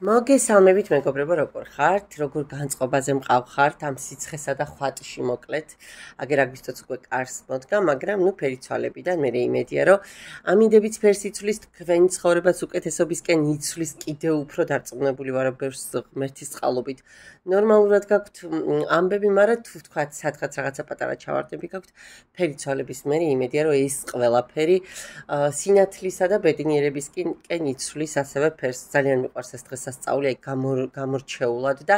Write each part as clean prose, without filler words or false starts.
მოგესალმებით მეგობრებო, როგორ ხართ? როგორ განწყობაზე მყავხართ ამ სიცხესა და ხვატში მოკლედ. აგერ აგვისტოც უკვე კარს მოდგა, მაგრამ ფერი ცვალებიდან მე იმედია, რომ ამინდებით ფერს იცვლის, თქვენი ცხოვრებას უკეთესობისკენ იცვლის, კიდევ უფრო დარწმუნებული ვარ, ბევრს ღმერთის წყალობით. ნორმალურად გაქვთ ამბები, მაგრამ თუ ვთქვათ, სადღაც რაღაცა პატარა ჩავარდები გაქვთ, ფერი ცვალების მე იმედია, რომ ეს ყველაფერი სინათლისა და ბედნიერებისკენ იცვლის ასევე ფერს. ძალიან მიყვარს ეს დღეს სწავლი აი გამორჩეულად და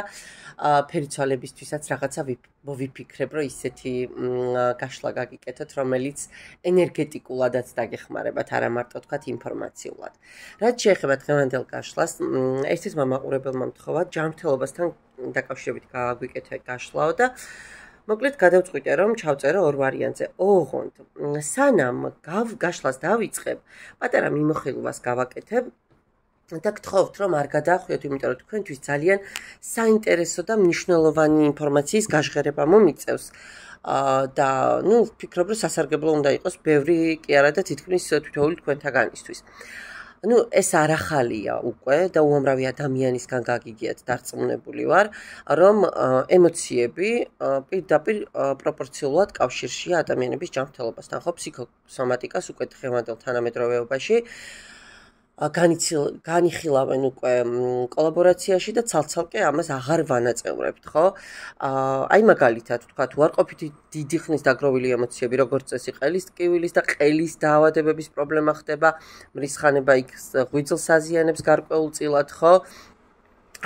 ფერიცვალებისთვისაც რაღაცა ვიფიქრებ, რომ ისეთი გაშლა გაგიკეთოთ, რომელიც ენერგეტიკულადაც დაგეხმარებათ, არა მარტო თქვათ ინფორმაციულად. რაც შეეხება დღევანდელ გაშლას, ერთის მომაყურებელმა მთხოვა ჯანმრთელობასთან დაკავშირებით გააგვიკეთე გაშლაო და მოკლედ გადავწყვიტე, რომ ჩავწერო ორ ვარიანტზე. ოღონდ სანამ გაშლას დავიწყებ, პატარა მიმოხილვას გავაკეთებ და გთხოვთ, რომ არ გადაახვიოთ, იმიტომ რომ თქვენთვის ძალიან საინტერესო და მნიშვნელოვანი ინფორმაციის გაჟღერება მომიწევს. და ვფიქრობ, რომ სასარგებლო უნდა იყოს ბევრი კი არა და თითქმის თითოეული თქვენთაგანისთვის. ეს არ ახალია უკვე და უამრავი ადამიანისგან გაგიგიათ დარწმუნებული ვარ, რომ ემოციები პირდაპირ პროპორციულად კავშირშია ადამიანების ჯანმრთელობასთან, ხო, ფსიქოსომატიკას უკვე დღევანდელ თანამედროვეობაში განიხილავენ უკვე კოლაბორაციაში და ცალ-ცალკე ამას აღარ ვანაწევრებთ, ხო? აი მაგალითად, ვთქვათ, უარყოფითი დიდი ხნის დაგროვილი ემოციები, როგორც წესი, ყელის ტკივილის და ყელის დაავადებების პრობლემა ხდება, მრისხანება იქ ღვიძლს აზიანებს გარკვეულწილად, ხო?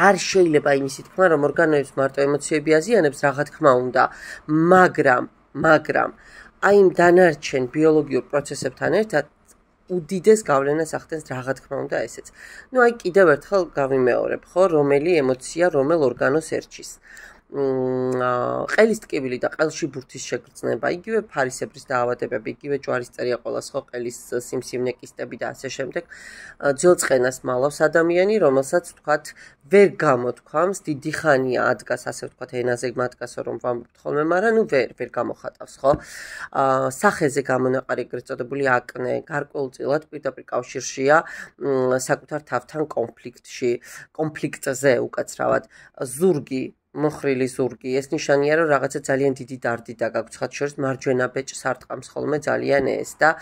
არ შეიძლება იმისი თქმა, რომ ორგანოებს მარტო ემოციები აზიანებს, რა თქმა უნდა, მაგრამ აი იმ დანარჩენ ბიოლოგიურ პროცესებთან ერთად უდიდეს გავლენას ახდენს რა თქმა უნდა ესეც. აი კიდევ ერთხელ გავიმეორებ, ხო, რომელი ემოცია რომელ ორგანოს ერჩის. ყელის ტკივილი და ყელში ბურთის შეგრძნება, იგივე ფარისებრის დაავადებები, იგივე ჯვარისწერია ყოველას, ხო, ყელის სიმსივნე კისტები და ასე შემდეგ. ძილწყენას მალავს ადამიანი, რომელსაც ვთქვათ, ვერ გამოთქვამს, დიდი ხანია ადგას, ასე ვთქვათ, ენაზე მათგასო რომ ვამბობთ ხოლმე, მაგრამ ვერ გამოხატავს, ხო? სახეზე გამონაყარი ეგრეთ წოდებული აკნე, გარკვეულწილად პირდაპირ კავშირშია საკუთარ თავთან კონფლიქტზე უკაცრავად. ზურგი მოხრილი ზურგი, ეს ნიშანია, რომ რაღაცა ძალიან დიდი დარდი დაგაგცხათ შორის მარჯვენა ბეჭს არტყამს ხოლმე ძალიან ეს და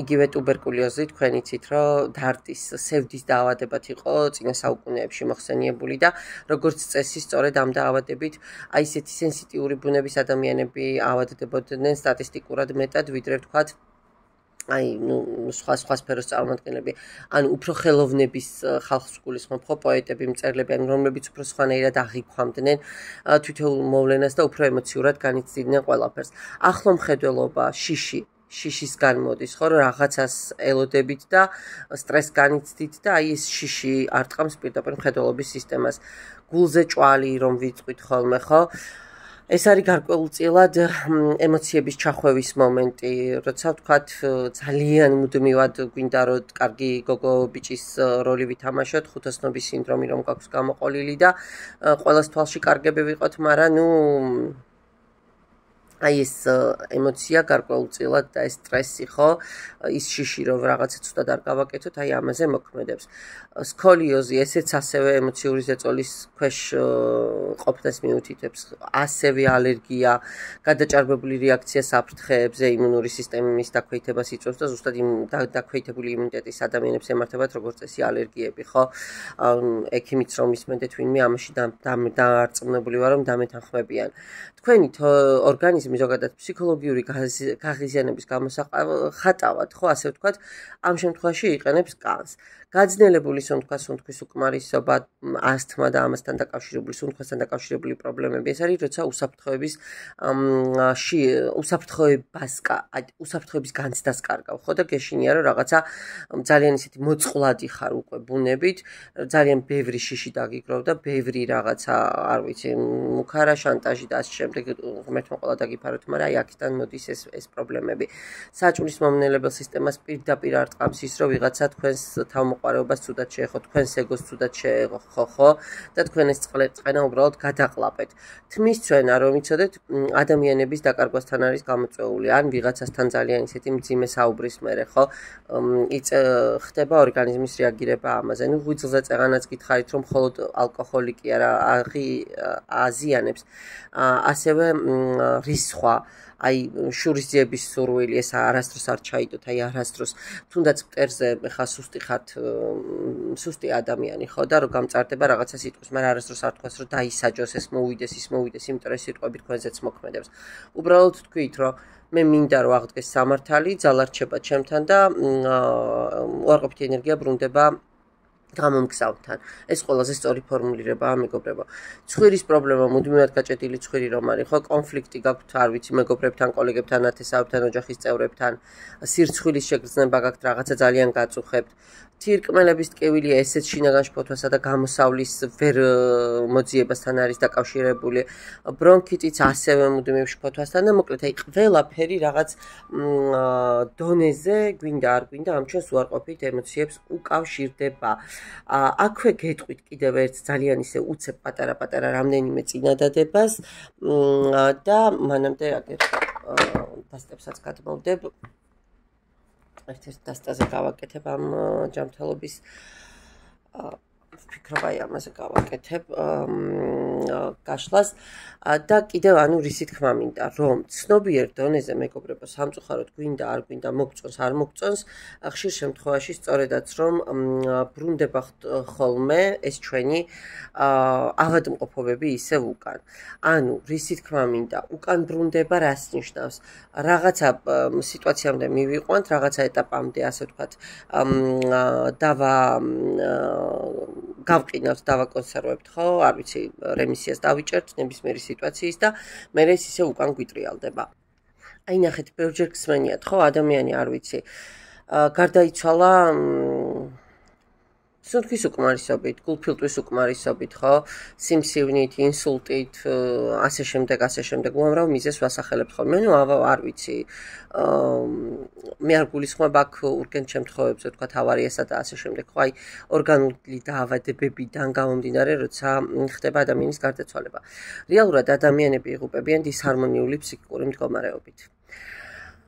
იგივე ტუბერკულოზი თქვენ იცით, რომ დარდის, სევდის დაავადებად იყო წინა საუკუნეებში მოხსენიებული და როგორც წესი, სწორედ ამ დაავადებით აი ესეთი სენსიტიური ბუნების ადამიანები ავადდებოდნენ სტატისტიკურად მეტად, ვიდრე ვთქვათ აი, სხვა სფეროს წარმომადგენლები, ანუ უფრო ხელოვნების ხალხს გულისხმობ, ხო, პოეტები, მწერლები, რომლებიც უფრო სხვანაირად აღიქვამდნენ თითოეულ მოვლენას და უფრო ემოციურად განიცდიდნენ ყველაფერს. ახლო მხედველობა, შიშისგან მოდის, ხო, რომ რაღაცას ელოდებით და სტრესს განიცდით და აი ეს შიში არტყამს პირდაპირ მხედველობის სისტემას. გულზე ჭვალი რომ ვიწყვით ხოლმე, ხო? ეს არის გარკვეულწილად ემოციების ჩახვევის მომენტი, როცა ვთქვათ, ძალიან მუდმივად გვინდა რომ კარგი გოგო ბიჭის როლი ვითამაშოთ, ხუთოსნობის სინდრომი რომ გაქვს გამოყოლილი და ყველას თვალში კარგები ვიყოთ, მაგრამ აი ეს ემოცია გარკვეულწილად და ეს სტრესი, ხო, ის შიში რომ რაღაცა ცუდად არ გავაკეთოთ, აი ამაზე მოქმედებს. სკოლიოზი, ესეც ასევე ემოციური ზეწოლის ქვეშ ყოფნას მიუთითებს. ასევე ალერგია, გადაჭარბებული რეაქცია საფრთხეებზე, იმუნური სისტემის დაქვეითებას იწვევს და ზუსტად იმ დაქვეითებული იმუნიტეტის ადამიანებს ემართებათ როგორც წესი ალერგიები, ხო? ექიმიც რომ ისმენდეთ ვინმე ამაში დარწმუნებული ვარ, რომ დამეთანხმებიან. თქვენი ორგანიზმი ზოგადად ფსიქოლოგიური გაღიზიანების გამოსახატავად, ხო, ასე ვთქვათ, ამ შემთხვევაში იყენებს კანს. გაძნელებული სუნთქვის უკმარისობა, ასთმა და ამასთან დაკავშირებული სუნთქვასთან დაკავშირებული პრობლემები, ეს არის როცა უსაფრთხოების განცდას კარგავ, ხო და გეშინია რომ რაღაცა ძალიან ისეთი მოწყვლადი ხარ უკვე ბუნებით, ძალიან ბევრი შიში დაგიგროვ და ბევრი რაღაცა, არ ვიცი, მუქარა შანტაჟი და ასე შემდეგ ღმერთმა ყველა ფაროთ, მაგრამ აი აქედან მოდის ეს პრობლემები. საჭმლის მომნელებელ სისტემას პირდაპირ არტყამს ის, რომ ვიღაცა თქვენს თავმოყარეობას ცუდად შეეხო, თქვენს ეგოს ცუდად შეეხო, ხო? და თქვენ ეს წყენა უბრალოდ გადაყლაპეთ. თმის ცვენა, რომ იცოდეთ, ადამიანების დაკარგვასთან არის გამოწვეული, ან ვიღაცასთან ძალიან ისეთი მძიმე საუბრის მერე, ხო? ხდება ორგანიზმის რეაგირება ამაზე. ნუ ღვიძლზე წეღანაც გითხარით, რომ მხოლოდ ალკოჰოლი კი არა აზიანებს, ასევე რისხვა, აი შურისძიების სურვილი, ეს არასდროს არ ჩაიდოთ, აი არასდროს თუნდაც მტერზე ხა სუსტი ხართ, სუსტი ადამიანი ხო და რომ გამწარდება რაღაცა სიტყვის, მაგრამ არასდროს არ თქვას, რომ დაისაჯოს, ეს მოვიდეს, იმიტომ რომ ეს სიტყვები თქვენზეც მოქმედებს. უბრალოდ თქვით, რომ მე მინდა რომ აღდგეს სამართალი, ძალა რჩება ჩემთან და უარყოფითი ენერგია ბრუნდება გამომგზავნთან. ეს ყველაზე სწორი ფორმულირებაა, მეგობრებო. ცხვირის პრობლემა მუდმივად გაჭედილი ცხვირი რომ არის, ხო, კონფლიქტი გაქვთ, არ ვიცი, მეგობრებთან, კოლეგებთან, ნათესავებთან, ოჯახის წევრებთან, სირცხვილის შეგრძნება გაქვთ, რაღაცა ძალიან გაწუხებთ. თირკმელების ტკივილი ესეც შინაგან შფოთვასა და გამოსავლის ვერ მოძიებასთან არის დაკავშირებული. ბრონქიტიც ასევე მუდმივ შფოთვასთან და მოკლედ აი ყველაფერი რაღაც დონეზე გვინდა არ გვინდა ამ ჩვენს უარყოფით ემოციებს უკავშირდება. აქვე გეტყვით კიდევ ერთ ძალიან ისე უცებ პატარა რამდენიმე წინადადებას და მანამდე აგერ დასტებსაც გადმოვდებ. ერთ-ერთ დასტაზე გავაკეთებ ამ ჯანმრთელობის ვფიქრობ აი ამაზე გავაკეთებ გაშლას და კიდევ ანუ რისი თქმა მინდა რომ ცნობიერ დონეზე მეგობრებო სამწუხაროდ გვინდა არ გვინდა მოგწონს არ მოგწონს ხშირ შემთხვევაში სწორედაც რომ ბრუნდება ხოლმე ეს ჩვენი ავადმყოფობები ისევ უკან ანუ რისი თქმა მინდა უკან ბრუნდება რას ნიშნავს რაღაცა სიტუაციამდე მივიყვანთ რაღაცა ეტაპამდე ასე ვთქვათ გავყინავთ დავაკონსერვებთ ხო არ ვიცი რემისიას დავიჭერთ ნებისმიერი სიტუაციის და მე ეს ისე უკან გვიტრიალდება აი ნახეთ ბევრჯერ გსმენიათ ხო ადამიანი არ ვიცი გარდაიცვალა სუნთქვის უკმარისობით, გულფილტვის უკმარისობით, ხო? სიმსივნით, ინსულტით, ასე შემდეგ, უამრავ მიზეზს ვასახელებთ ხოლმე. ნუ არ ვიცი. მე არ გულისხმობ აქ ურგენტ შემთხვევებზე, ვთქვათ, ავარიასა და ასე შემდეგ, ხო? აი, ორგანული დაავადებებიდან გამომდინარე, როცა ხდება ადამიანის გარდაცვალება. რეალურად ადამიანები იღუპებიან დისჰარმონიული ფსიქიკური მდგომარეობით.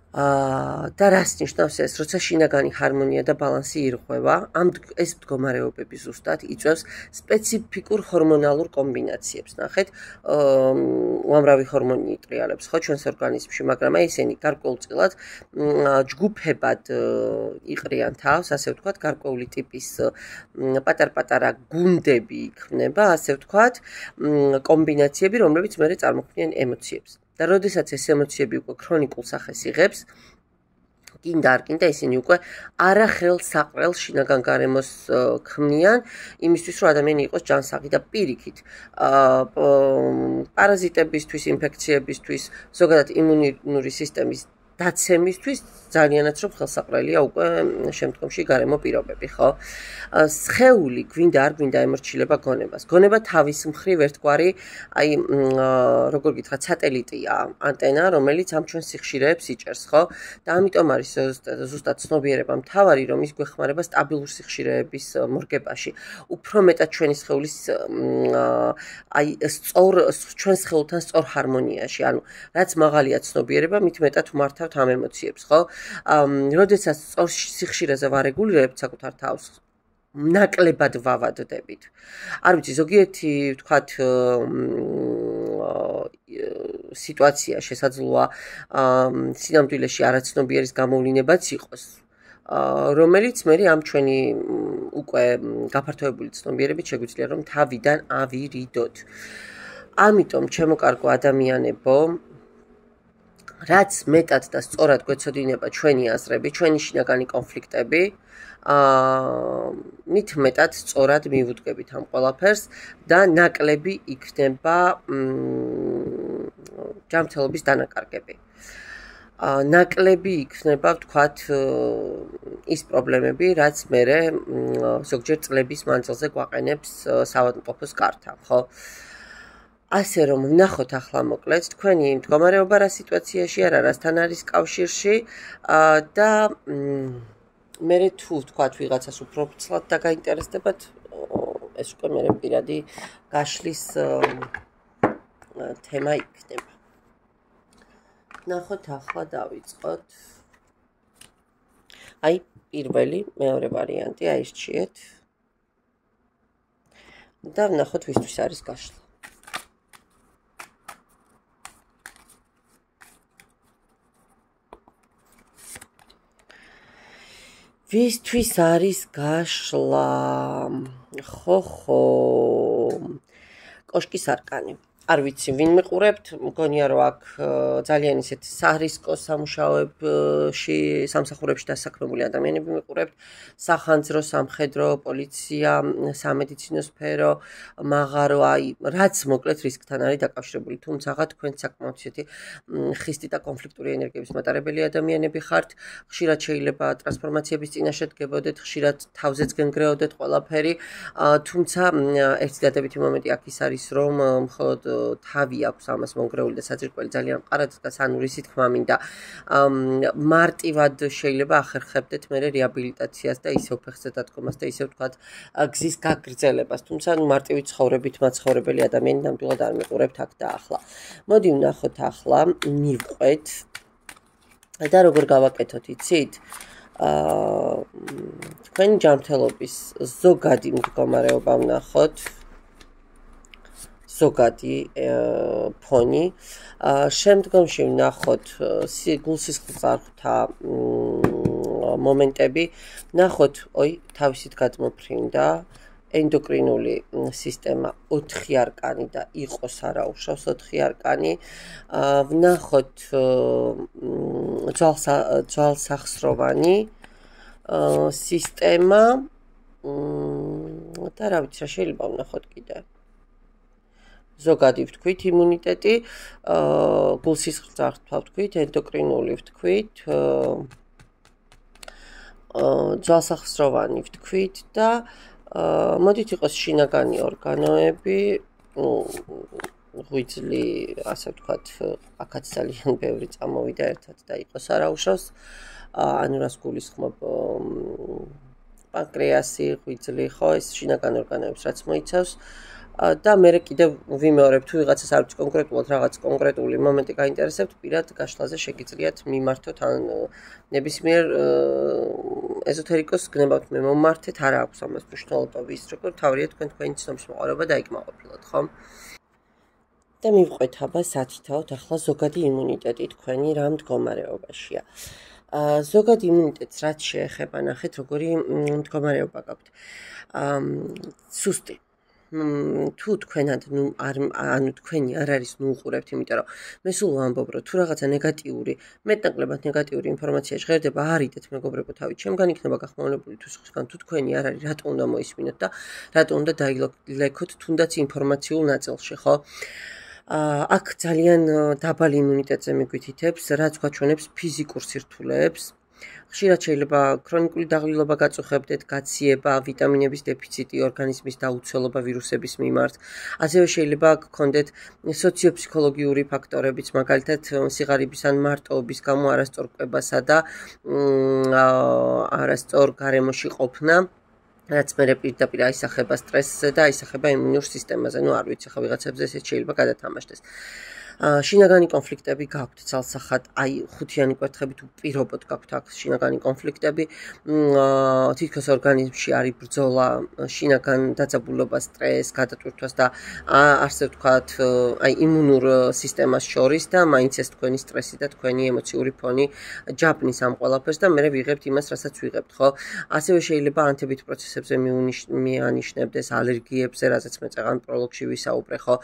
და რას ნიშნავს ეს, როცა შინაგანი ჰარმონია და ბალანსი ირღვევა, ეს მდგომარეობები ზუსტად იწვევს სპეციფიკურ ჰორმონალურ კომბინაციებს. ნახეთ, უამრავი ჰორმონი იტრიალებს ხო ჩვენს ორგანიზმში, მაგრამ აი ესენი გარკვეულწილად ჯგუფებად იყრიან თავს, ასე ვთქვათ, გარკვეული ტიპის პატარ-პატარა გუნდები იქნება, ასე ვთქვათ, კომბინაციები, რომლებიც მერე წარმოქმნიან ემოციებს. და როდესაც ეს ემოციები უკვე ქრონიკულ სახეს იღებს, კიდე არ კიდე ისინი უკვე არახელსაყრელ შინაგან გარემოს ქმნიან, იმისთვის რომ ადამიანი იყოს ჯანსაღი და პირიქით. პარაზიტებისთვის, ინფექციებისთვის, ზოგადად იმუნური სისტემის დაცემისთვის ძალიანაც რომ ხელსაყრელია უკვე შემდგომში გარემო პირობები, ხო? სხეული გვინდა არ გვინდა ემორჩილება გონებას. გონება თავის მხრივ ერთგვარი, აი, როგორ გითხრათ, სატელიტია, ანტენა, რომელიც ამ ჩვენ სიხშირეებს იჭერს, ხო? და ამიტომ არის ზუსტად ცნობიერება მთავარი, რომ ის გვეხმარება სტაბილურ სიხშირეების მორგებაში. უფრო მეტად ჩვენი სხეულის აი, ჩვენ სხეულთან სწორ ჰარმონიაში, ანუ რაც მაღალია ცნობიერება, მით მეტად ვმართავთ ამ ემოციებს, ხო? როდესაც სწორ სიხშირეზე ვარეგულირებთ საკუთარ თავს, ნაკლებად ვავადდებით. არ ვიცი, ზოგიერთი, ვთქვათ, სიტუაცია შესაძლოა სინამდვილეში არაცნობიერის გამოვლინებაც იყოს, რომელიც მე ამ ჩვენი უკვე გაფართოებული ცნობიერებით შეგვიძლია რომ თავიდან ავირიდოთ. ამიტომ ჩემო კარგო ადამიანებო რაც მეტად და სწორად გვეცოდინება ჩვენი აზრები, ჩვენი შინაგანი კონფლიქტები, მით მეტად სწორად მივუდგებით ამ ყველაფერს და ნაკლები იქნება ჯანმრთელობის დანაკარგები. ნაკლები იქნება, ვთქვათ, ის პრობლემები, რაც მერე ზოგჯერ წლების მანძილზე გვაყენებს საავადმყოფოს გართან, ხო? და ამიტომ ჩემო კარგო ადამიანებო, რაც მეტად და სწორად გვეცოდინება ჩვენი აზრები, ჩვენი შინაგანი კონფლიქტები, მით მეტად სწორად მივუდგებით ამ ყველაფერს და ნაკლები იქნება ჯანმრთელობის დანაკარგები. ნაკლები იქნება, ვთქვათ, ის პრობლემები, რაც მერე ზოგჯერ წლების მანძილზე გვაყენებს საავადმყოფოს გართან, ხო? ასე რომ ვნახოთ ახლა მოკლედ თქვენი მდგომარეობა რა სიტუაციაში არა, რასთან არის კავშირში და მე თუ ვთქვათ ვიღაცას უფრო ფცლად დაგაინტერესდებათ, ეს უკვე მე პირადი გაშლის თემა იქნება. ვნახოთ ახლა დავიწყოთ. აი, პირველი, მეორე ვარიანტი აირჩიეთ. და ვნახოთ ვისთვის არის გაშლა. ვისთვის არის გაშლა? ხო, კოშკის არკანი. არ ვიცი, ვინ მიყურებთ, მგონია რომ აქ ძალიან ისეთ სარისკო სამუშაოებში, სამსახურებში დასაქმებული ადამიანები მიყურებთ, სახანძრო, სამხედრო, პოლიცია, სამედიცინო სფერო, მაღარო, აი, რაც მოკლედ რისკთან არის დაკავშირებული. თუმცა თქვენ საკმაოდ ისეთი ხისტი და კონფლიქტური ენერგიების მატარებელი ადამიანები ხართ, ხშირად შეიძლება ტრანსფორმაციების წინაშე დგებოდეთ, ხშირად თავზეც გენგრეოდეთ ყველაფერი, თუმცა ერთი დადებითი მომენტი აქ ის არის, რომ მხოლოდ თავი აქვს ამას მონგრეული და საძირკველი ძალიან მყარად და სანურისი თქმა მინდა. მარტივად შეიძლება ახერხებდეთ მე რეაბილიტაციას და ისევ ფეხზე დადგომას და ისევ თქვათ გზის გაგრძელებას. თუმცა მარტივი ცხოვრებით მაცხოვრებელი ადამიანი ნამდვილად არ მიყურებთ აქ და ახლა. მოდი ვნახოთ ახლა, მივყვეთ და როგორ გავაკეთოთ, იცით? თქვენი ჯანმრთელობის ზოგადი მდგომარეობა ვნახოთ. ზოგადი ფონი. შემდგომში ვნახოთ გულსისხლძარღვთა მომენტები. ვნახოთ, თავისით გადმოფრინდა ენდოკრინული სისტემა 4 არკანი და იყოს არაუშავს 4 არკანი. ვნახოთ ძვალსახსროვანი სისტემა და რა ვიცი, რა შეიძლება ვნახოთ კიდე. ზოგადი ვთქვით იმუნიტეტი, გულსისხლძარღვთა ვთქვით, ენდოკრინული ვთქვით, ძვალსახსროვანი ვთქვით და მოდით იყოს შინაგანი ორგანოები, ღვიძლი, ასე ვთქვათ, აქაც ძალიან ბევრი წამოვიდა ერთად და იყოს არაუშავს, ანუ რას გულისხმობ, პანკრეასი, ღვიძლი, ხო, ეს შინაგანი ორგანოებს რაც მოიცავს. და მე კიდევ ვიმეორებ, თუ ვიღაცას არ ვიცი კონკრეტულად რაღაც კონკრეტული მომენტი გაინტერესებთ, პირად გაშლაზე შეგიძლიათ მიმართოთ ან ნებისმიერ ეზოთერიკოს გნებავთ მე მომართეთ, არა აქვს ამას მნიშვნელობა ვის როგორ თავია თქვენი ცნობის მოყარება დაიკმაყოფილოთ, ხო? და მივყვეთ აბა სათითაოდ ახლა ზოგადი იმუნიტეტი თქვენი რა მდგომარეობაშია. ზოგადი იმუნიტეტს რაც შეეხება, ნახეთ როგორი მდგომარეობა გაქვთ. სუსტი. თუ თქვენად ანუ თქვენი არ არის უყურებთ, იმიტომ რომ მე სულ ვამბობ, რომ თუ რაღაცა ნეგატიური, მეტნაკლებად ნეგატიური ინფორმაცია ჟღერდება, არიდეთ მეგობრებო თავი, ჩემგან იქნება გახმოვანებული თუ სხვისგან, თუ თქვენი არ არის, რატო უნდა მოისმინოთ და რატო უნდა დაილექოთ თუნდაც ინფორმაციულ ნაწილში, ხო? აქ ძალიან დაბალი იმუნიტეტზე მიგვითითებს, რაც გვაჩვენებს ფიზიკურ სირთულეებს. ხშირად შეიძლება ქრონიკული დაღლილობა გაწუხებდეთ, გაციება, ვიტამინების დეფიციტი, ორგანიზმის დაუცველობა ვირუსების მიმართ. ასევე შეიძლება გქონდეთ სოციოფსიქოლოგიური ფაქტორებიც, მაგალითად სიღარიბის ან მარტოობის გამო არასწორ კვებასა და არასწორ გარემოში ყოფნა. რაც მე პირდაპირ აისახება სტრესზე და აისახება იმუნურ სისტემაზე. არ ვიცი, ხო ვიღაცებზე ესეც შეიძლება გადათამაშდეს. შინაგანი კონფლიქტები გაქვთ ცალსახად, აი ხუთიანი კვერთხებით უპირობოდ გაქვთ აქ შინაგანი კონფლიქტები, თითქოს ორგანიზმში არის ბრძოლა შინაგან დაძაბულობას, სტრესს, გადატვირთვას და ასე ვთქვათ, აი იმუნურ სისტემას შორის და მაინც ეს თქვენი სტრესი და თქვენი ემოციური ფონი ჯაბნის ამ ყველაფერს და მე ვიღებთ იმას, რასაც ვიღებთ, ხო? ასევე შეიძლება ანთებით პროცესებზე მიანიშნებდეს, ალერგიებზე, რასაც მე წეღან პროლოგში ვისაუბრე, ხო?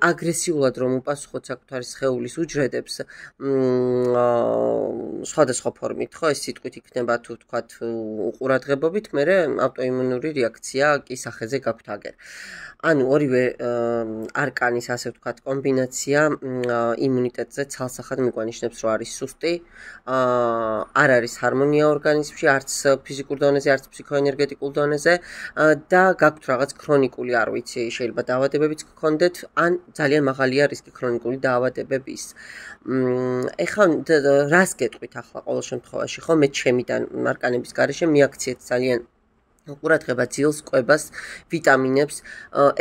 აგრესიულად რომ უპასუხოთ საკუთარი სხეულის უჯრედებს სხვადასხვა ფორმით, ხო, ეს სიტყვით იქნება თუ თქვათ უყურადღებობით, მერე ავტოიმუნური რეაქცია კი სახეზე გაქვთ აგერ. ანუ ორივე არკანის, ასე ვთქვათ, კომბინაცია იმუნიტეტზე ცალსახად მიგვანიშნებს, რომ არის სუსტი, არ არის ჰარმონია ორგანიზმში, არც ფიზიკურ დონეზე, არც ფსიქოენერგეტიკულ დონეზე და გაქვთ რაღაც ქრონიკული, არ ვიცი, შეიძლება დაავადებებიც გქონდეთ, ან ძალიან მაღალია რისკი ქრონიკული დაავადებების. ეხლა რას გეტყვით ახლა ყოველ შემთხვევაში, ხო, მე ჩემიდან არკანების გარეშე მიაქციეთ ძალიან ყურადღება ძილს, კვებას, ვიტამინებს,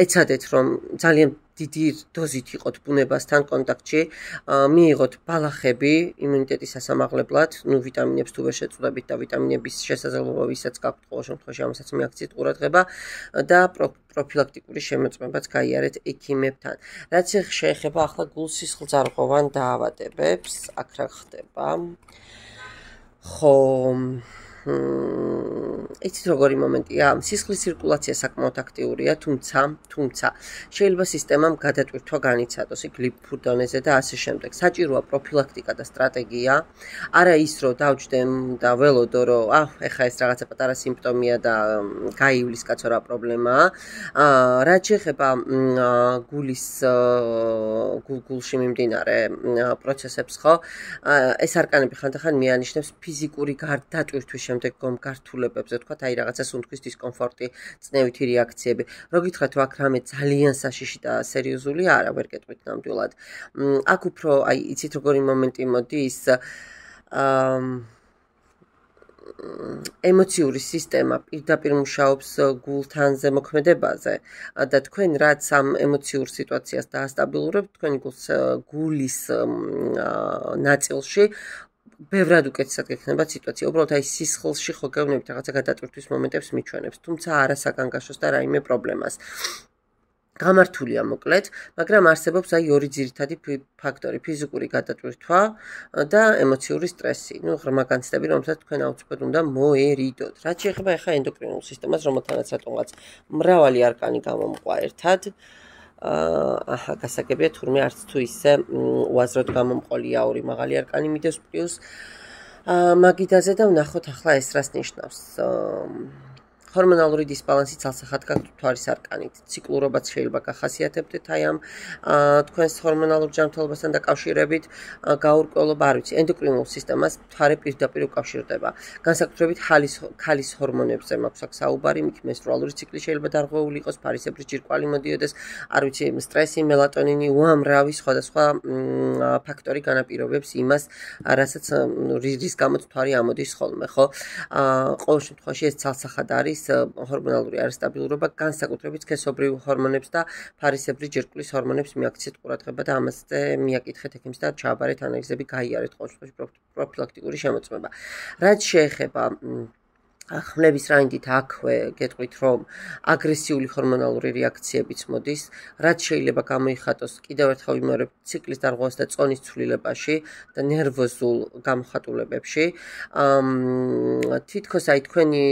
ეცადეთ რომ ძალიან დიდი დოზით იყოთ ბუნებასთან კონტაქტში, მიიღოთ ბალახები იმუნიტეტის სასამაღლებლად, ვიტამინებს თუ ვერ შეწყვდებით და ვიტამინების შესაძლებლობა ვისაც გაქვთ, ყოველ შემთხვევაში ამასაც მიაქციეთ ყურადღება და პროფილაქტიკური შემოწმებაც გაიარეთ ექიმებთან. რაც შეეხება ახლა გულ-სისხლძარღვოვან დაავადებებს, აქ რა ხდება? ხო, იცით როგორი მომენტია? სისხლის ცირკულაცია საკმაოდ აქტიურია, თუმცა შეიძლება სისტემამ გადატვირთვა განიცადოს იქ ლიმფურ დონეზე და ასე შემდეგ. საჭიროა პროფილაქტიკა და სტრატეგია. არა ის, რომ დავჯდემ და ველოდო, რომ ეხა ეს რაღაცა პატარა სიმპტომია და გაივლის კაცო რა პრობლემაა. რაც შეეხება გულში მიმდინარე პროცესებს, ხო? ეს არკანები ხანდახან მიანიშნებს ფიზიკური გარდატვირთვის შემდეგ გართულებებზე, თქვათ, აი რაღაცა სუნთქვის დისკომფორტი, წნევითი რეაქციები. რო გითხრათ, რომ აქ რამე ძალიან საშიში და სერიოზული არა, ვერ გეტყვით ნამდვილად. აქ უფრო, აი, იცით როგორი მომენტი მოდის, ემოციური სისტემა პირდაპირ მუშაობს გულთან ზემოქმედებაზე და თქვენ რაც ამ ემოციურ სიტუაციას დაასტაბილურებთ, თქვენი გულის ნაწილში ბევრად უკეთესად გექნება სიტუაცია. უბრალოდ აი სისხლში ხო გეუბნებით რაღაცა გადატვირთვის მომენტებს მიჩვენებს, თუმცა არა საგანგაშოს და რაიმე პრობლემას. გამართულია მოკლედ, მაგრამ არსებობს აი ორი ძირითადი ფაქტორი, ფიზიკური გადატვირთვა და ემოციური სტრესი. ღრმა განცდები, რომელსაც თქვენ აუცილებლად უნდა მოერიდოთ. რაც შეეხება ახლა ენდოკრინულ სისტემას, რომელთანაც რატომღაც მრავალი არკანი გამომყვა ერთად. გასაგებია თურმე არც თუ ისე უაზროდ გამომყოლია ორი მაღალი არკანი მიდევს პლუს მაგიდაზე და ვნახოთ ახლა ეს რას ნიშნავს. ჰორმონალური დისბალანსი ცალსახად გაქვთ მთვარის არკანით. ციკლურობაც შეიძლება გახასიათებდეთ აი ამ თქვენს ჰორმონალურ ჯანმრთელობასთან დაკავშირებით, გაურკვევლობა, არ ვიცი, ენდოკრინულ სისტემას მთვარე პირდაპირ უკავშირდება. განსაკუთრებით ქალის ჰორმონებზე მაქვს აქ საუბარი, იქ მენსტრუალური ციკლი შეიძლება დარღვეული იყოს, ფარისებრი ჯირკვალი მოდიოდეს, არ ვიცი, სტრესი, მელატონინი, უამრავი სხვადასხვა ფაქტორი განაპირობებს იმას, რასაც რის გამოც მთვარი ამოდის ხოლმე, ხო? ყოველ შემთხვევაში ეს ცალსახად არის ჰორმონალური არასტაბილურობა, განსაკუთრებით სქესობრივ ჰორმონებს და ფარისებრი ჯირკვლის ჰორმონებს მიაქციეთ ყურადღება და ამაზე მიაკითხეთ ექიმს და ჩააბარეთ ანალიზები, გაიარეთ ყოველ შემთხვევაში პროფილაქტიკური შემოწმება. რაც შეეხება ხმლების რაინდით აქვე გეტყვით, რომ აგრესიული ჰორმონალური რეაქციებიც მოდის, რაც შეიძლება გამოიხატოს კიდევ ერთხელ ვიმეორებ ციკლის დარღვევას და წონის ცვლილებაში და ნერვოზულ გამოხატულებებში. თითქოს აი თქვენი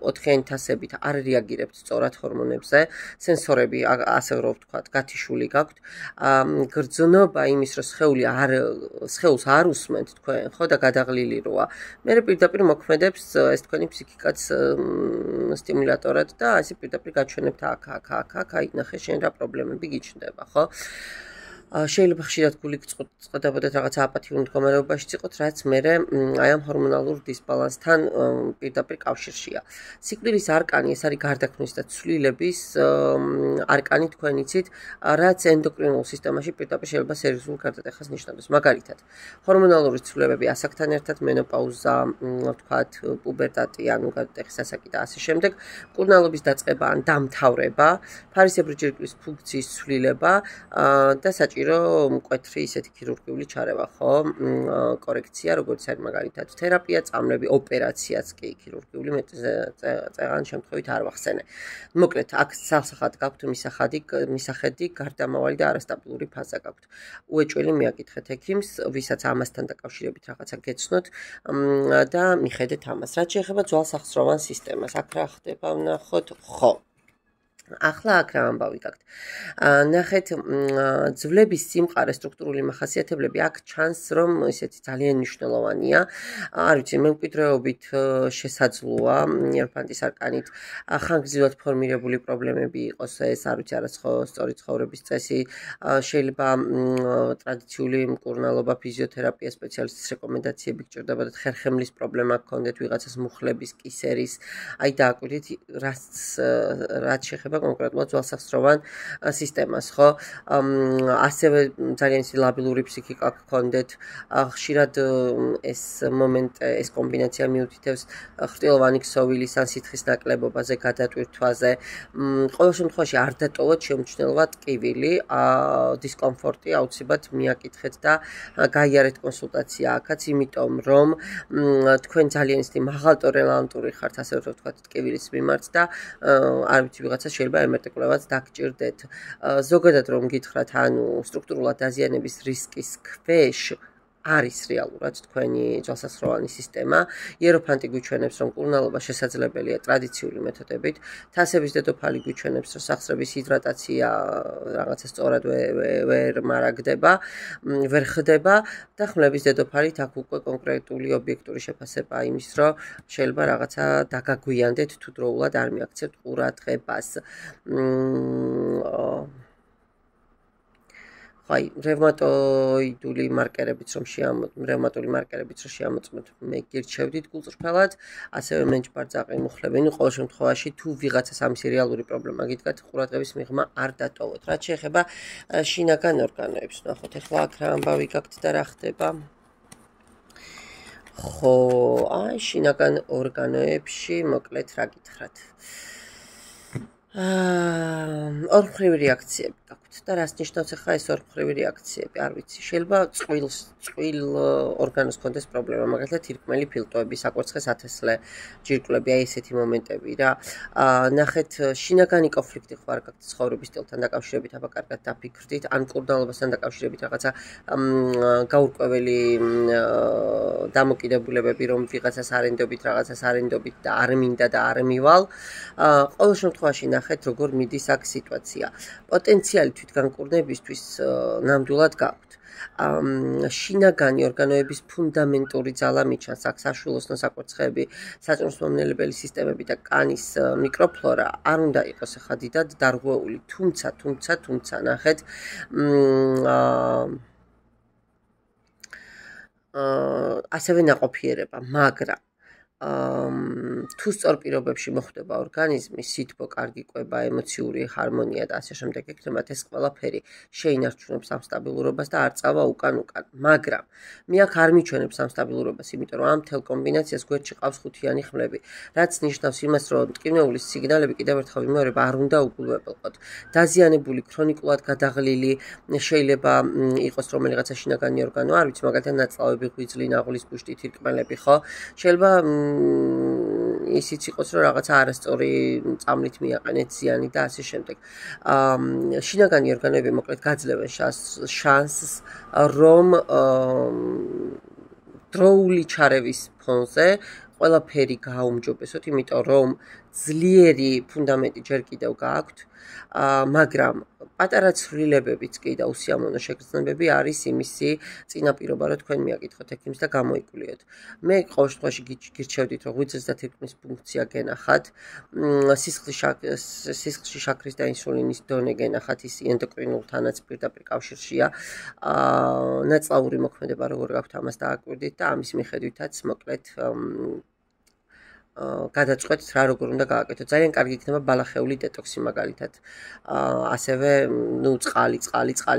ოთხიანი თასებით არ რეაგირებთ სწორად ჰორმონებზე, სენსორები, ასე რომ ვთქვათ, გათიშული გაქვთ. გრძნობა იმის, რომ სხეულს არ უსმენთ თქვენ, ხო და გადაღლილი როა. მე პირდაპირ მოქმედებს ეს თქვენი ფსიქიკაც სტიმულატორად და ასე პირდაპირ გაჩვენებთ აქ, აი ნახე შენ რა პრობლემები გიჩნდება, ხო? შეიძლება ხშირად გული წყდებოდეთ რაღაცა აპათიურ მდგომარეობაში იყოთ, რაც მერე აი ამ ჰორმონალურ დისბალანსთან პირდაპირ კავშირშია. სიკვდილის არკანი ეს არის გარდაქმნის და ცვლილების არკანი თქვენ იცით, რაც ენდოკრინულ სისტემაში პირდაპირ შეიძლება სერიოზულ გარდატეხას ნიშნავდეს. მაგალითად, ჰორმონალური ცვლილებები ასაკთან ერთად, მენოპაუზა, ვთქვათ, პუბერტატი, ანუ გარდატეხის ასაკი და ასე შემდეგ, მკურნალობის დაწყება ან დამთავრება, ფარისებრი ჯირკვლის ფუნქციის ცვლილება და მკვეთრი ისეთი ქირურგიული ჩარევა, ხო? კორექცია, როგორც არის მაგალითად თერაპია, წამლები, ოპერაციაც კი ქირურგიული წეღან შემთხვევით არ ვახსენე. მოკლედ, აქ ცალსახად გაქვთ მისახედი, გარდამავალი და არასტაბილური ფაზა გაქვთ. უეჭველი მიაკითხეთ ექიმს, ვისაც ამასთან დაკავშირებით რაღაცა გეცნოთ და მიხედეთ ამას. რაც შეეხება ძვალსახსროვან სისტემას, აქ რა ხდება, ვნახოთ, ხო. ახლა აქ რა ამბავი გაქვთ. ნახეთ, ძვლების სიმყარე, სტრუქტურული მახასიათებლები აქ ჩანს, რომ ისეთი ძალიან მნიშვნელოვანია. არ ვიცი, მემკვიდრეობით შესაძლოა იეროფანტის არკანით ხანგრძლივად ფორმირებული პრობლემები იყოს ეს, არ ვიცი, არასწორი ცხოვრების წესი, შეიძლება ტრადიციული მკურნალობა, ფიზიოთერაპია, სპეციალისტის რეკომენდაციები გჭირდებოდათ, ხერხემლის პრობლემა გქონდეთ, ვიღაცას მუხლების, კისერის, აი დააკვირდით, რაც შეეხება კონკრეტულად ძველსახსროვან სისტემას, ხო? ასევე ძალიან ისეთი ლაბილური ფსიქიკა გქონდეთ, ხშირად ეს კომბინაცია მიუთითებს ხრტილოვანი ქსოვილის ან სითხის ნაკლებობაზე, გადატვირთვაზე. ყოველ შემთხვევაში არ დატოვოთ შეუმჩნევლად ტკივილი, დისკომფორტი აუცილებლად მიაკითხეთ და გაიარეთ კონსულტაცია აქაც, იმიტომ რომ თქვენ ძალიან ისეთი მაღალტოლერანტური ხართ, ასე რომ ვთქვათ, ტკივილის მიმართ და არ ვიცი, ვიღაცა შეიძლება ემერტიკულევაც დაგჭირდეთ. ზოგადად რომ გითხრათ, ანუ სტრუქტურულად დაზიანების რისკის ქვეშ არის რეალურად თქვენი ძველსახსროვანი სისტემა. იეროფანტი გვიჩვენებს, რომ მკურნალობა შესაძლებელია ტრადიციული მეთოდებით. თასების დედოფალი გვიჩვენებს, რომ სახსრების ჰიდრატაცია რაღაცა სწორად ვერ მარაგდება, ვერ ხდება და ხმლების დედოფალით აქ უკვე კონკრეტული ობიექტური შეფასება იმის, რომ შეიძლება რაღაცა დაგაგვიანდეთ თუ დროულად არ მიაქცევთ ყურადღებას. აი, რევმატოიდული მარკერებიც რომ შეამოწმოთ, მე გირჩევდით გულწრფელად, ასევე მენჯბარძაყი მუხლები, ну, ყოველ შემთხვევაში, თუ ვიღაცას ამის რეალური პრობლემა გიდგათ, ყურადღების მიღმა არ დატოვოთ. რაც შეეხება შინაგან ორგანოებს, ნახოთ, ახლა აქ რა ამბავი გაქვთ და რა ხდება. ხო, აი, შინაგან ორგანოებში, მოკლედ, რა გითხრათ. ორმხრივი რეაქციები გაქვთ და რას ნიშნავს ახლა ეს ორმხრივი რეაქციები? არ ვიცი, შეიძლება წყვილ ორგანოს კონდეს პრობლემა, მაგალითად თირკმელი ფილტვები, საკვერცხეს ათესლე, ჯირკვლები, აი ესეთი მომენტები რა. ნახეთ, შინაგანი კონფლიქტი ხო არ გაქვთ ცხოვრების სტილთან დაკავშირებით, აბა კარგად დაფიქრდით, ან მკურნალობასთან დაკავშირებით რაღაცა გაურკვეველი დამოკიდებულებები, რომ ვიღაცას არენდობით, რაღაცას არენდობით და არ მინდა და არ მივალ. ყოველ შემთხვევაში ნახეთ, როგორ მიდის აქ სიტუაცია. პოტენციალი თვითგანკურნებისთვის ნამდვილად გაქვთ. შინაგანი ორგანოების ფუნდამენტური ძალა მიჩანს, აქ საშვილოსნო საკვერცხეები, საწვრთნელებელი სისტემები და კანის მიკროფლორა არ უნდა იყოს ახლა დიდად დარღვეული, თუმცა ნახეთ, ასევე ნაყოფიერება, მაგრამ თუ სწორ პირობებში მოხდება ორგანიზმი, სითბო, კარგი კვება, ემოციური ჰარმონია და ასე შემდეგ ექნებათ, ეს ყველაფერი შეინარჩუნებს ამ სტაბილურობას და არ წავა უკან. მაგრამ მე აქ არ მიჩვენებს ამ სტაბილურობას, იმიტომ რომ ამ მთელ კომბინაციას გვერდში ყავს ხუთიანი ხმლები, რაც ნიშნავს იმას, რომ ტკივნეულის სიგნალები კიდევ ერთხელ ვიმეორებ, არ უნდა უგულვებელყოთ. დაზიანებული, ქრონიკულად გადაღლილი შეიძლება იყოს რომელიღაცა შინაგანი ორგანო, არ ვიცი, მაგალითად ნაწლავები, ღვიძლი, ნაღლის ბუშტი, თირკმელები, ხო? შეიძლება ისიც იყოს, რომ რაღაცა არასწორი წამლით მიაყენეთ ზიანი და ასე შემდეგ. შინაგანი ორგანოები მოკლედ გაძლევენ შანსს, რომ დროული ჩარევის ფონზე ყველაფერი გააუმჯობესოთ, იმიტომ რომ ძლიერი ფუნდამენტი ჯერ კიდევ გააქვთ, მაგრამ პატარა ცვლილებებიც კი და უსიამოვნო შეგრძნებები არის იმისი წინაპირობა, რომ თქვენ მიაკითხოთ ექიმს და გამოიკულიოთ. მე ყოველ შემთხვევაში გირჩევდით, რომ ღვიძლის და თირკმლის ფუნქცია გენახათ, სისხლში შაქრის და ინსულინის დონე გენახათ, ის ენდოკრინულთანაც პირდაპირ კავშირშია. ნაწლავური მოქმედება როგორ გაქვთ ამას დააკვირდით და ამის მიხედვითაც მოკლედ გადაწყვეტთ რა როგორ უნდა გააკეთოთ. ძალიან კარგი იქნება ბალახეული დეტოქსი მაგალითად. ასევე, ну, წყალი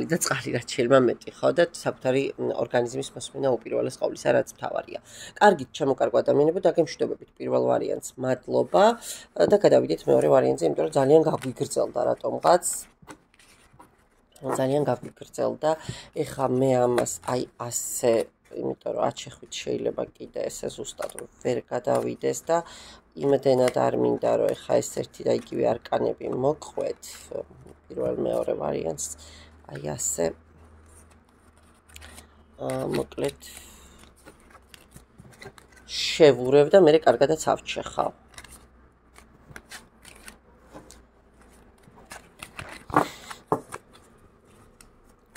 და წყალი რაც შეიძლება მეტი, ხო და საკუთარი ორგანიზმის მოსმენა უპირველეს ყოვლისა, რაც მთავარია. კარგით, ჩემო კარგო ადამიანებო, დაგემშვიდობებით პირველ ვარიანტს. მადლობა და გადავიდეთ მეორე ვარიანტზე, იმიტომ რომ ძალიან გაგვიგრძელდა რატომღაც. ძალიან გაგვიგრძელდა. ეხლა მე ამას აი ასე იმიტომ რომ აჩეხვით შეიძლება კიდე ესე ზუსტად ვერ გადავიდეს და იმდენად არ მინდა რომ ეხა ეს ერთი და იგივე არკანები მოყვეთ პირველ მეორე ვარიანტს აი ასე მოკლედ შევურევ და მე კარგადაც ავჩეხავ.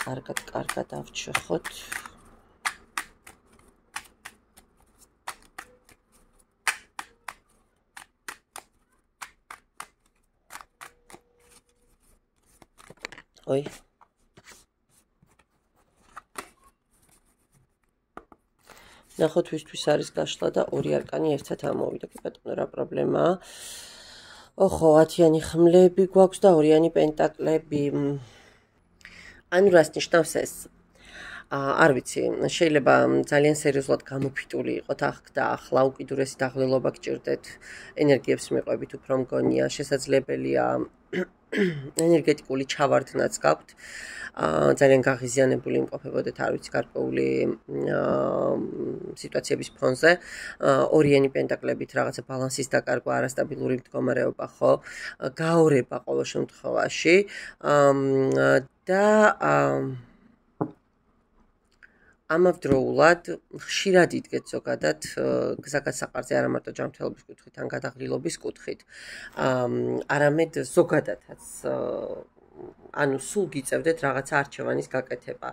კარგად ავჩეხოთ. ой ნახოთ ვისთვის არის გაშლა და ორი არკანი ერთად ამოვიდა. კი ბატონო, რა პრობლემაა? ოხო, 10-იანი ხმლები გვაქვს და 2-იანი პენტაკლები. ანუ რას ნიშნავს ეს? არ ვიცი, შეიძლება ძალიან სერიოზულად გამოფიტული იყოთ ახ და ახლა უკიდურესი დაღლილობა გჭირდეთ, ენერგიებს მიყვებით უფრო მგონია, შესაძლებელია ენერგეტიკული ჩავარდნაც გაქვთ. ძალიან გაღიზიანებული იმყოფებოდეთ, არ ვიცი, გარკვეული სიტუაციების ფონზე. 2-იანი პენტაკლებით რაღაცა ბალანსის დაკარგვა, არასტაბილური მდგომარეობა, ხო? გაორება ყოველ შემთხვევაში და ამავდროულად ხშირად იდგეთ ზოგადად გზაგასაყარზე, არა მარტო ჯანმრთელობის კუთხით ან გადაღლილობის კუთხით, არამედ ზოგადადაც ანუ სულ გიწევდეთ რაღაცა არჩევანის გაკეთება.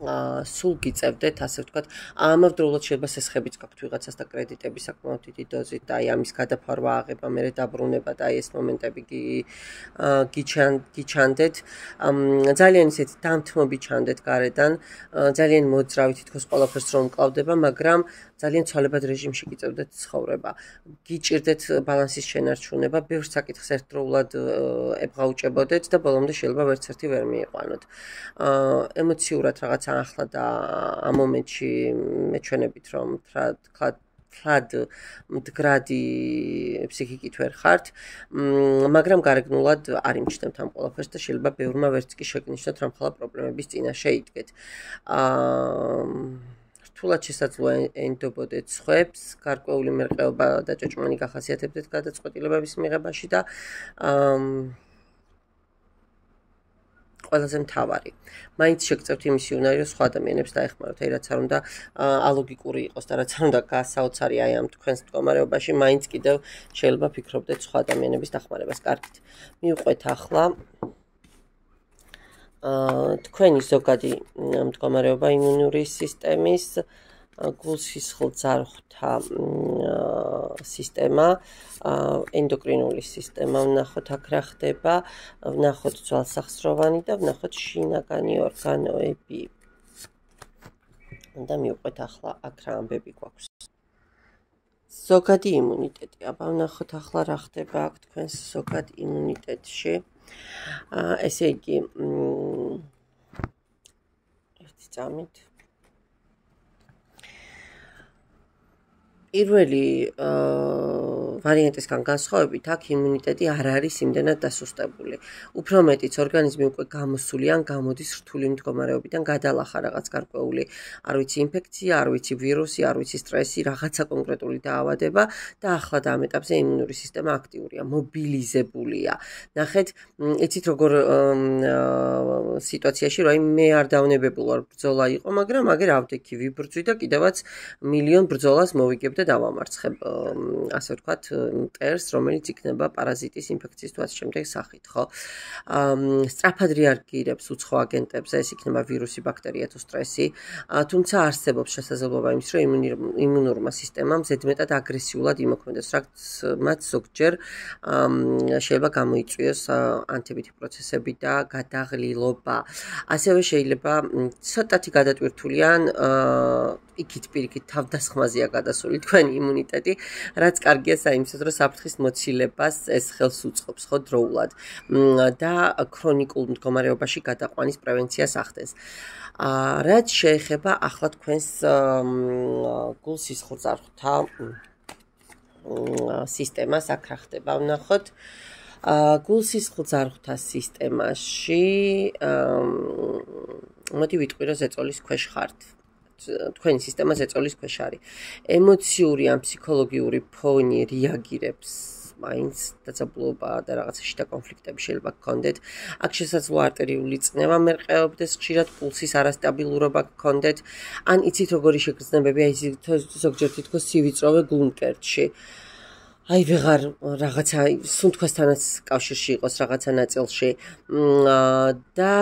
სულ გიწევდეთ, ასე ვთქვათ, ამავდროულად შეიძლება სესხებიც გაქვთ ვიღაცას და კრედიტები საკმაოდ დიდი დოზით და აი ამის გადაფარვა აღება, მერე დაბრუნება და აი ეს მომენტები გიჩანდეთ. ძალიან ისეთი დამთმობი ჩანდეთ გარედან, ძალიან მოძრავი თითქოს ყველაფერს რომ მკლავდება, მაგრამ ძალიან ცვალებად რეჟიმში გიწევდეთ ცხოვრება. გიჭირდეთ ბალანსის შენარჩუნება, ბევრ საკითხს ერთდროულად ებღაუჭებოდეთ და ბოლომდე შეიძლება ვერც ერთი ვერ მიიყვანოთ. ემოციურად რაღაცა ახლა და ამ მომენტში მეჩვენებით რომ თლად მდგრადი ფსიქიკით ვერ ხართ, მაგრამ გარეგნულად არ იმჩნევთ ამ ყველაფერს და შეიძლება ბევრმა ვერც კი შეგნიშნოთ რომ ხლა პრობლემების წინაშე იდგეთ. რთულად შესაძლოა ენდობოდეთ სხვებს, გარკვეული მერყეობა და ჭოჭმანი გახასიათებდეთ გადაწყვეტილებების მიღებაში და ყველაზე მთავარი. მაინც შეგწევთ იმის უნარი, რომ სხვა ადამიანებს დაეხმაროთ, აი რაც არ უნდა ალოგიკური იყოს და რაც არ უნდა გასაოცარი აი ამ თქვენს მდგომარეობაში, მაინც კიდევ შეიძლება ფიქრობდეთ სხვა ადამიანების დახმარებას. კარგით. მივყვეთ ახლა თქვენი ზოგადი მდგომარეობა იმუნური სისტემის, გულსისხლძარღვთა სისტემა, ენდოკრინული სისტემა, ვნახოთ აქ რა ხდება, ვნახოთ ძვალსახსროვანი და ვნახოთ შინაგანი ორგანოები. და მივყვეთ ახლა აქ რა ამბები გვაქვს. ზოგადი იმუნიტეტი, აბა ვნახოთ ახლა რა ხდება აქ თქვენს ზოგად იმუნიტეტში. ესე იგი, ერთი წამით. პირველი ვარიანტისგან განსხვავებით, აქ იმუნიტეტი არ არის იმდენად დასუსტებული. უფრო მეტიც ორგანიზმი უკვე გამოსული ან გამოდის რთული მდგომარეობიდან, გადალახა რაღაც გარკვეული, არ ვიცი, ინფექცია, არ ვიცი, ვირუსი, არ ვიცი, სტრესი, რაღაცა კონკრეტული დაავადება და ახლა და ამ ეტაპზე იმუნური სისტემა აქტიურია, მობილიზებულია. ნახეთ, იცით როგორ სიტუაციაში, რომ მე არ დავნებებულ ვარ, ბრძოლა იყო, მაგრამ აგერ ავდექი, ვიბრძვი და კიდევაც მილიონ ბრძოლას მოვიგებ და დავამარცხებ, ასე ვთქვათ, მტერს, რომელიც იქნება პარაზიტის ინფექციის თუ ასე შემდეგ სახით, ხო? სწრაფად რეაგირებს უცხო აგენტებზე, ეს იქნება ვირუსი, ბაქტერია თუ სტრესი, თუმცა არსებობს შესაძლებლობა იმის, რომ იმუნურმა სისტემამ ზედმეტად აგრესიულად იმოქმედოს, რაც მათ ზოგჯერ შეიძლება გამოიწვიოს ანთებითი პროცესები და გადაღლილობა. ასევე შეიძლება ცოტათი გადატვირთულიან იქით პირიქით თავდასხმაზეა გადასული თქვენი იმუნიტეტი, რაც კარგია საიმისოდ, რომ საფრთხის მოცილებას ეს ხელს უწყობს, ხო, დროულად და ქრონიკულ მდგომარეობაში გადაყვანის პრევენციას ახდენს. რაც შეეხება ახლა თქვენს გულსისხლძარღვთა სისტემას, აქ რა ხდება, ვნახოთ. გულსისხლძარღვთა სისტემაში მოდი ვიტყვი, რომ ზეწოლის ქვეშ ხართ. თქვენი სისტემა ზეწოლის ქვეშ არის. ემოციური ან ფსიქოლოგიური ფონი რეაგირებს მაინც დაძაბულობა და რაღაცა შიდა კონფლიქტები შეიძლება გქონდეთ. აქ შესაძლოა არტერიული წნევა მერყეობდეს, ხშირად პულსის არასტაბილურობა გქონდეთ, ან იცით როგორი შეგრძნებები, აი ზოგჯერ თითქოს სივიწროვე გულმკერდში. აი ვეღარ რაღაცა სუნთქვასთანაც კავშირში იყოს რაღაცა ნაწილში და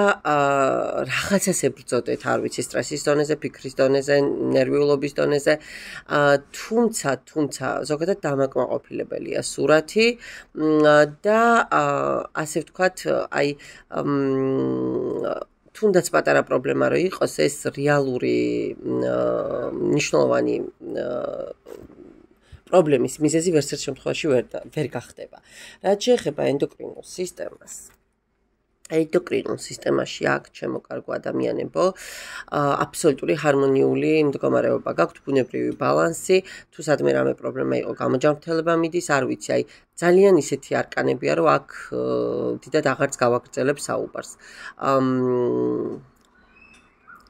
რაღაცას ებრძოდეთ, არ ვიცი, სტრესის დონეზე, ფიქრის დონეზე, ნერვიულობის დონეზე, თუმცა ზოგადად დამაკმაყოფილებელია სურათი და ასე ვთქვათ, აი თუნდაც პატარა პრობლემა რო იყოს, ეს რეალური მნიშვნელოვანი პრობლემის მიზეზი ვერცერთ შემთხვევაში ვერ გახდება. რაც შეეხება ენდოკრინულ სისტემას, ენდოკრინულ სისტემაში აქ ჩემო კარგო ადამიანებო, აბსოლუტური ჰარმონიული მდგომარეობა გაქვთ, ბუნებრივი ბალანსი, თუ სადმე რამე პრობლემა იყო, გამოჯანმრთელება მიდის, არ ვიცი, აი ძალიან ისეთი არკანებია, რომ აქ დიდად აღარც გავაგრძელებ საუბარს.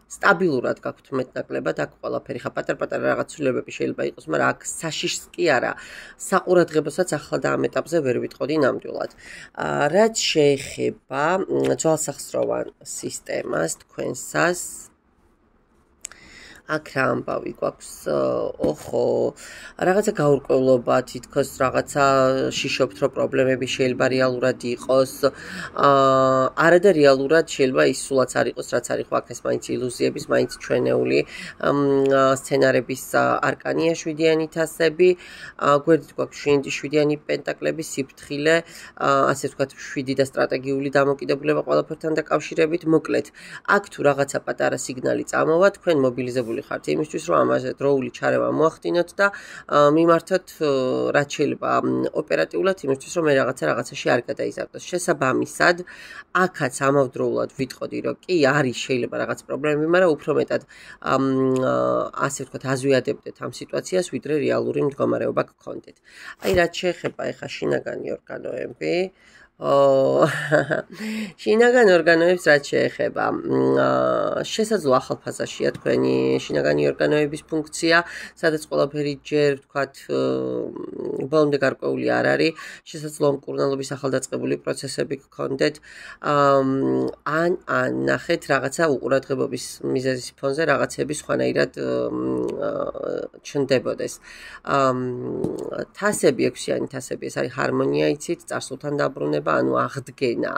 სტაბილურად გაქვთ მეტნაკლებად აქ ყველაფერი, ხა პატარ-პატარა რაღაც ცვლილებები შეიძლება იყოს, მაგრამ აქ საშიშს კი არა, საყურადღებოსაც ახლა და ამ ეტაპზე ვერ ვიტყოდი ნამდვილად. რაც შეეხება ძვალსახსროვან სისტემას, თქვენსას, აქ რა ამბავი გვაქვს, ოხო, რაღაცა გაურკვევლობა, თითქოს რაღაცა შიშობთ, რომ პრობლემები შეიძლება რეალურად იყოს, არა და რეალურად შეიძლება ის სულაც არ იყოს, რაც არის ხო აქ ეს მაინც ილუზიების, მაინც ჩვენეული სცენარების არკანია 7-იანი თასები, გვერდით გვაქვს 7-იანი პენტაკლების სიფრთხილე, ასე ვთქვათ 7 და სტრატეგიული დამოკიდებულება ყველაფერთან დაკავშირებით, მოკლედ, აქ თუ რაღაცა პატარა სიგნალი წამოვა, თქვენ მობილიზებული ხართ იმისთვის, რომ ამაზე დროული ჩარევა მოახდინოთ და მიმართოთ რაც შეიძლება ოპერატიულად იმისთვის, რომ მე რაღაცაში არ გადაიზარდოს. შესაბამისად, აქაც ამავდროულად ვიტყოდი, რომ კი არის შეიძლება რაღაც პრობლემები, მაგრამ უფრო მეტად ასე ვთქვათ, აზვიადებდეთ ამ სიტუაციას, ვიდრე რეალური მდგომარეობა გქონდეთ. აი რაც შეეხება ეხა შინაგანი ორგანოები, შინაგანი ორგანოებს რაც შეეხება, შესაძლოა ახალ ფაზაშია თქვენი შინაგანი ორგანოების ფუნქცია, სადაც ყველაფერი ჯერ ვთქვათ ბოლომდე გარკვეული არ არის, შესაძლოა მკურნალობის ახალდაწყებული პროცესები გქონდეთ, ან ნახეთ რაღაცა უყურადღებობის მიზეზის ფონზე რაღაცები სხვანაირად ჩნდებოდეს. თასები, 6-იანი თასები, ეს არის ჰარმონია, იცით, წარსულთან დაბრუნება, ანუ აღდგენა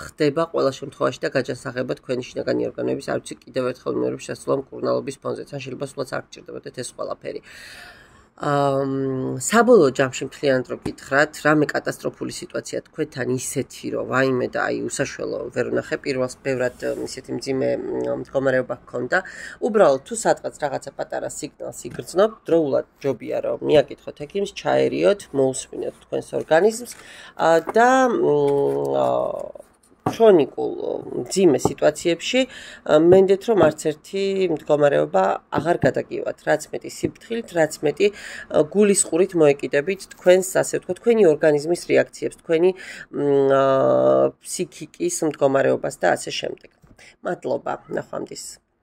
ხდება ყველა შემთხვევაში და გაჯანსაღება თქვენი შინაგანი ორგანოების, არ ვიცი, კიდევ ერთხელ ვიმეორებ, შესაძლოა მკურნალობის ფონზეც, ან შეიძლება სულაც არ გჭირდებოდეთ ეს ყველაფერი. საბოლოო ჯამში მთლიანად რო გითხრათ, რამე კატასტროფული სიტუაცია თქვენთან ისეთი, რომ ვაიმე და აი უსაშველო ვერ ვნახე, პირველს ბევრად ისეთი მძიმე მდგომარეობა გქონდა. უბრალოდ თუ სადღაც რაღაცა პატარა სიგნალს იგრძნობ, დროულად ჯობია რომ მიაკითხოთ ექიმს, ჩაერიოთ, მოусმინოთ თქვენს ორგანიზმს და ქრონიკულ მძიმე სიტუაციებში მენდეთ რომ არც ერთი მდგომარეობა აღარ გადაგივათ, რაც მეტი სიფრთხილით, რაც მეტი გულის ყურით მოეკიდებით თქვენს, ასე ვთქვათ, თქვენი ორგანიზმის რეაქციებს, თქვენი ფსიქიკის მდგომარეობას და ასე შემდეგ. მადლობა, ნახვამდის.